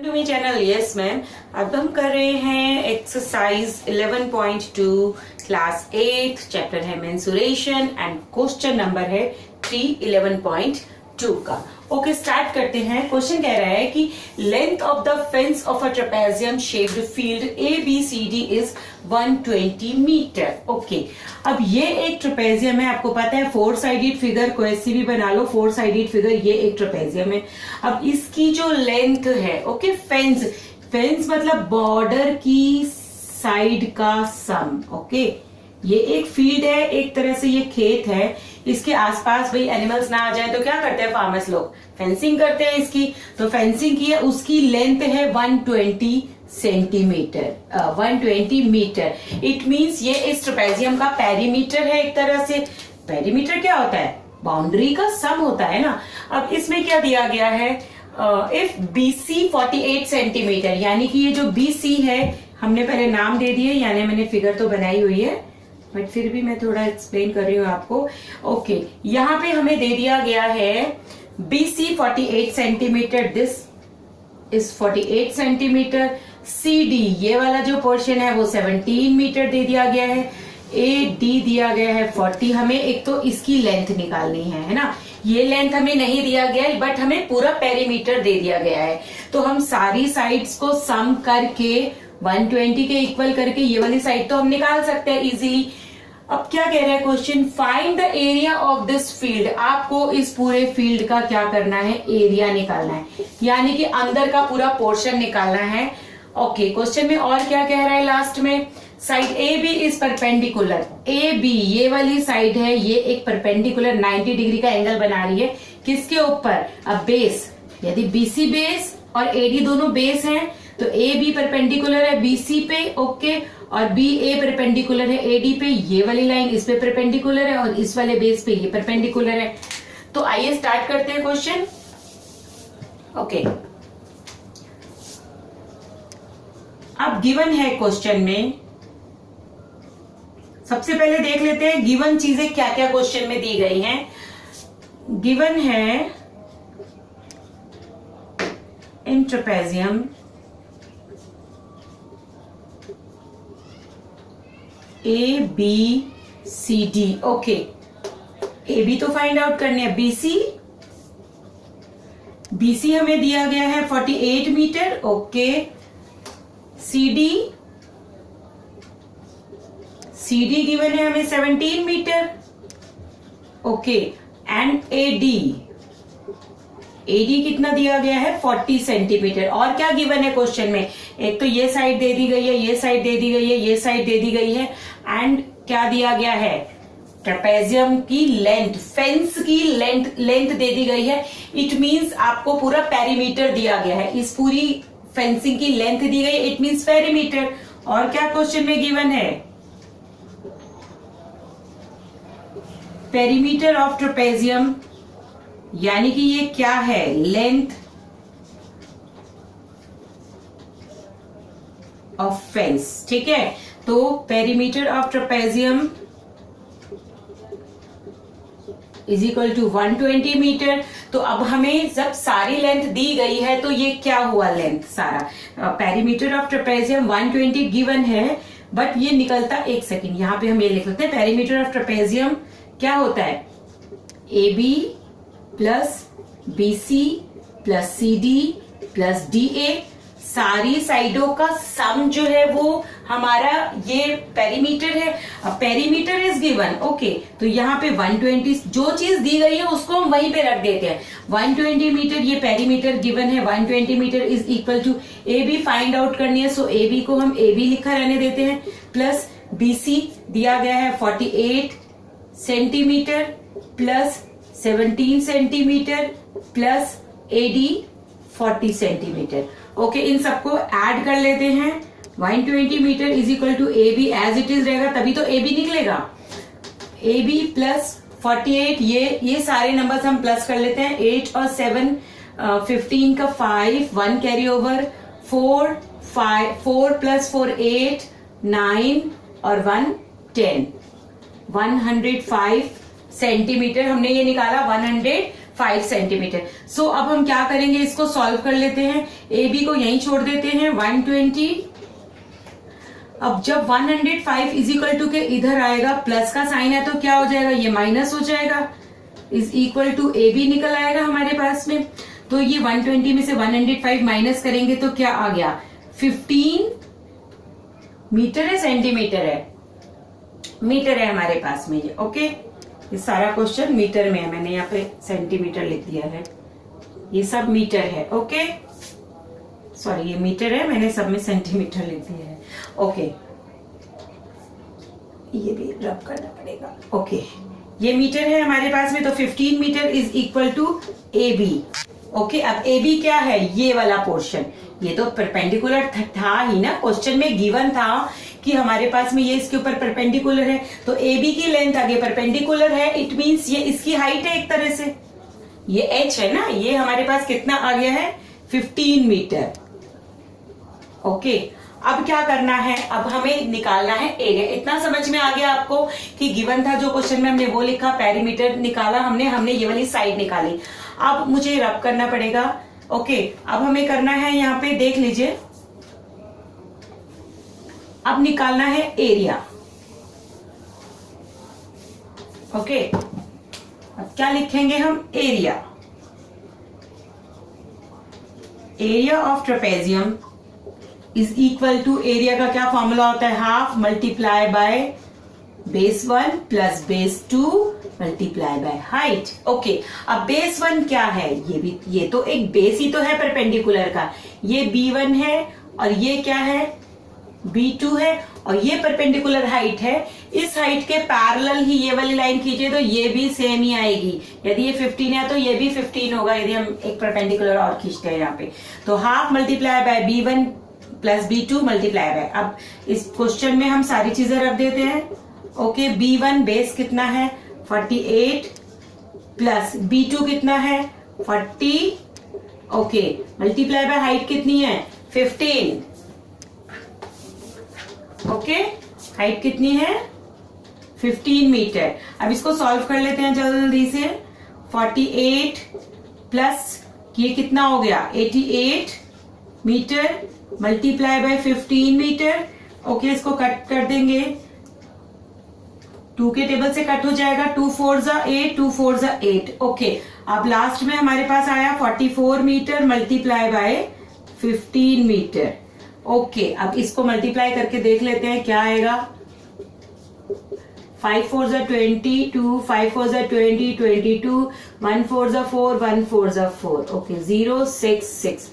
To me channel. Yes ma'am. अब हम कर रहे हैं एक्सरसाइज 11.2 क्लास 8, चैप्टर है मेंसुरेशन एंड क्वेश्चन नंबर है 311.2 का। ओके, स्टार्ट करते हैं। क्वेश्चन कह रहा है कि length of the fence of a trapezium shaped field ABCD is 120 metre. Okay, अब ये एक ट्रेपेजियम है, आपको पता है 4 साइडेड फिगर, कोई ऐसी भी बना लो 4 साइडेड फिगर, ये एक ट्रेपेजियम है। अब इसकी जो लेंथ है, ओके, फेंस मतलब बॉर्डर की साइड का सम। ओके, ये एक फील्ड है, एक तरह से ये खेत है, इसके आसपास भाई एनिमल्स ना आ जाए तो क्या करते हैं फार्मर्स लोग, फेंसिंग करते हैं इसकी। तो फेंसिंग की है, उसकी लेंथ है 120 सेंटीमीटर, 120 मीटर। इट मींस ये इस ट्रेपेजियम का पेरीमीटर है। एक तरह से पेरीमीटर क्या होता है, बाउंड्री का सम होता है ना। अब इसमें क्या दिया गया है, इफ BC 48 सेंटीमीटर, यानी कि ये जो BC है, हमने पहले नाम दे दिए, यानी मैंने फिगर तो बनाई हुई है बट फिर भी मैं थोड़ा एक्सप्लेन कर रही हूँ आपको। ओके, यहाँ पे हमें दे दिया गया है BC 48 centimetre, this is 48 centimetre. CD ये वाला जो पोर्शन है वो 17 मीटर दे दिया गया है। AD दिया गया है 40। हमें एक तो इसकी लेंथ निकालनी है ना। ये लेंथ हमें नहीं दिया गया है बट हमें पूरा पेरीमीटर दे दिया गया है। तो हम सारी साइड्स को सम करके 120 के इक्वल करके ये वाली साइड तो हम निकाल सकते हैं इजीली। अब क्या कह रहा है question, find the area of this field. आपको इस पूरे फील्ड का क्या करना है, एरिया निकालना है, यानी कि अंदर का पूरा पोर्शन निकालना है। ओके, क्वेश्चन में और क्या कह रहा है लास्ट में, side AB is perpendicular. AB ये वाली साइड है, ये एक परपेंडिकुलर 90 डिग्री का एंगल बना रही है, किसके ऊपर, अब बेस, यदि BC बेस और AD दोनों बेस हैं तो AB परपेंडिकुलर है BC पे, ओके, और BA परपेंडिकुलर है AD पे। ये वाली लाइन इस पे परपेंडिकुलर है और इस वाले बेस पे ये परपेंडिकुलर है। तो आइए स्टार्ट करते हैं क्वेश्चन। ओके, अब गिवन है क्वेश्चन में, सबसे पहले देख लेते हैं गिवन चीजें क्या क्या क्वेश्चन में दी गई हैं। गिवन है इन ट्रेपेजियम ABCD। ओके, AB तो फाइंड आउट करने है, BC हमें दिया गया है 48 मीटर। ओके, CD गिवन है हमें 17 मीटर। ओके, एंड AD कितना दिया गया है, 40 सेंटीमीटर। और क्या गिवन है क्वेश्चन में, एक तो ये साइड दे दी गई है, ये साइड दे दी गई है, ये साइड दे दी गई है, एंड क्या दिया गया है, ट्रेपेजियम की लेंथ, फेंस की लेंथ दे दी गई है। इट मींस आपको पूरा पेरीमीटर दिया गया है, इस पूरी फेंसिंग की लेंथ दी गई, इट मींस पेरीमीटर। और क्या क्वेश्चन में गिवन है, पेरीमीटर ऑफ ट्रेपेजियम, यानी कि ये क्या है, लेंथ ऑफ फेंस। ठीक है, तो perimeter of trapezium is equal to 120 metre. तो अब हमें जब सारी लेंथ दी गई है तो ये क्या हुआ, लेंथ सारा, पेरीमीटर ऑफ ट्रेपेजियम 120 गिवन है, बट ये निकलता, एक सेकेंड यहां पे हम ये लिख लेते हैं, पेरीमीटर ऑफ ट्रेपेजियम क्या होता है, AB plus BC plus CD plus DA, सारी साइडों का सम जो है वो हमारा ये पेरीमीटर है। अब पेरीमीटर इज गिवन, ओके, तो यहाँ पे 120 जो चीज दी गई है उसको हम वहीं पे रख देते हैं। 120 मीटर ये पेरीमीटर गिवन है, 120 metre is equal to AB find out करनी है, सो AB को हम AB लिखा रहने देते हैं, प्लस BC दिया गया है 48 centimetre plus 17 centimetre plus AD 40 centimetre. Okay, इन सबको ऐड कर लेते हैं। 120 metre is equal to AB as it is रहेगा, तभी तो AB निकलेगा। AB प्लस 48, ये सारे नंबर्स हम प्लस कर लेते हैं, 8 और 7 15 का 5, 1 कैरी ओवर, 4 प्लस 4 8 9 और 1 10, 105 सेंटीमीटर हमने ये निकाला, 105 5 सेंटीमीटर। सो अब हम क्या करेंगे, इसको सॉल्व कर लेते हैं। ए बी को यहीं छोड़ देते हैं, 120। अब जब 105 इज इक्वल टू के इधर आएगा, प्लस का साइन है तो क्या हो जाएगा, ये माइनस हो जाएगा, is equal to A B निकल आएगा हमारे पास में। तो ये 120 में से 105 माइनस करेंगे तो क्या आ गया, 15 मीटर है, सेंटीमीटर है, मीटर है हमारे पास में ये। ओके, ये सारा क्वेश्चन मीटर में है, मैंने यहाँ पे सेंटीमीटर लिख दिया है, ये सब मीटर है। ओके, सॉरी ये मीटर है, मैंने सब में सेंटीमीटर लिख दिया है। ओके, ये भी रब करना पड़ेगा। ओके, ये मीटर है हमारे पास में, तो 15 metre is equal to A B. Okay, अब ए बी क्या है, ये वाला पोर्शन, ये तो परपेंडिकुलर था ही ना, क्वेश्चन में गिवन था कि हमारे पास में ये इसके ऊपर परपेंडिकुलर है, तो ए बी की लेंथ आगे परपेंडिकुलर है, इट मींस ये इसकी हाइट है एक तरह से, ये एच है ना, ये हमारे पास कितना आ गया है, 15 मीटर। ओके, अब क्या करना है, अब हमें निकालना है एरिया। इतना समझ में आ गया आपको कि गिवन था जो क्वेश्चन में हमने वो लिखा, पेरीमीटर निकाला हमने ये वाली साइड निकाली। अब मुझे रब करना पड़ेगा। ओके, अब हमें करना है, यहाँ पे देख लीजिए, अब निकालना है एरिया। ओके, अब क्या लिखेंगे हम, area. Area of trapezium is equal to, area का क्या फॉर्मूला होता है, half multiply by base 1 plus base 2 multiply by height. Okay, अब बेस 1 क्या है, ये तो एक बेस ही तो है परपेंडिकुलर का, ये B1 है और ये क्या है, B2 है, और ये परपेंडिकुलर हाइट है। इस हाइट के पैरेलल ही ये वाली लाइन खींचे तो ये भी सेम ही आएगी, यदि ये 15 है तो ये भी 15 होगा, यदि हम एक परपेंडिकुलर और खींचते हैं यहाँ पे, तो half multiply bye B1 plus B2 multiply by. अब इस क्वेश्चन में हम सारी चीजें रख देते हैं। ओके, B1 बेस कितना है, 48 प्लस B2 कितना है, 40। ओके, मल्टीप्लाई बाय हाइट कितनी है, 15। ओके, हाइट कितनी है, 15 मीटर। अब इसको सॉल्व कर लेते हैं जल्दी से। 48 प्लस ये कितना हो गया, 88 metre multiply by 15 metre. Okay, इसको कट कर देंगे, 2 के टेबल से कट हो जाएगा, 2 4 जा 8, 2 4 जा 8। ओके, अब लास्ट में हमारे पास आया 44 metre multiply by 15 metre. Okay, अब इसको मल्टीप्लाई करके देख लेते हैं क्या आएगा, 5 4 जा 22, 5 4 जा 20, 22, 1 4 जा 4, 1 4 जा 4। ओके, 0 6 6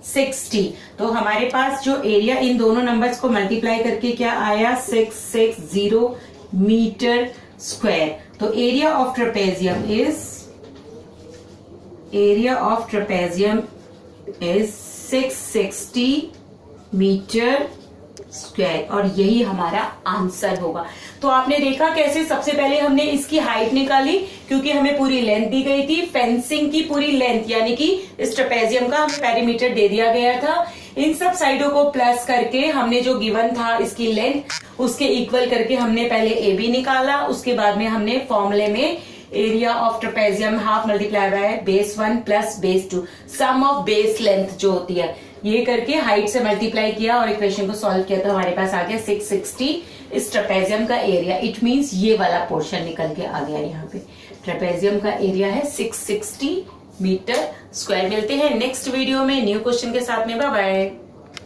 660। तो हमारे पास जो एरिया इन दोनों नंबर्स को मल्टीप्लाई करके क्या आया, 660 मीटर स्क्वायर। तो area of trapezium is 660 metre square, और यही हमारा आंसर होगा। तो आपने देखा कैसे सबसे पहले हमने इसकी हाइट निकाली, क्योंकि हमें पूरी लेंथ दी गई थी, फेंसिंग की पूरी लेंथ, यानी कि इस ट्रेपेजियम का हमें पेरीमीटर दे दिया गया था। इन सब साइडों को प्लस करके हमने जो गिवन था इसकी लेंथ, उसके इक्वल करके हमने पहले ए बी निकाला, उसके बाद में हमने फॉर्मूले में area of trapezium half multiply by base 1 plus base 2, sum of base length जो होती है, ये करके हाइट से मल्टीप्लाई किया और इक्वेशन को सॉल्व किया, तो हमारे पास आ गया 660 इस ट्रेपेजियम का एरिया। इट मींस ये वाला पोर्शन निकल के आ गया, यहाँ पे ट्रेपेजियम का एरिया है 660 मीटर स्क्वायर। मिलते हैं नेक्स्ट वीडियो में न्यू क्वेश्चन के साथ में, बाय बाय।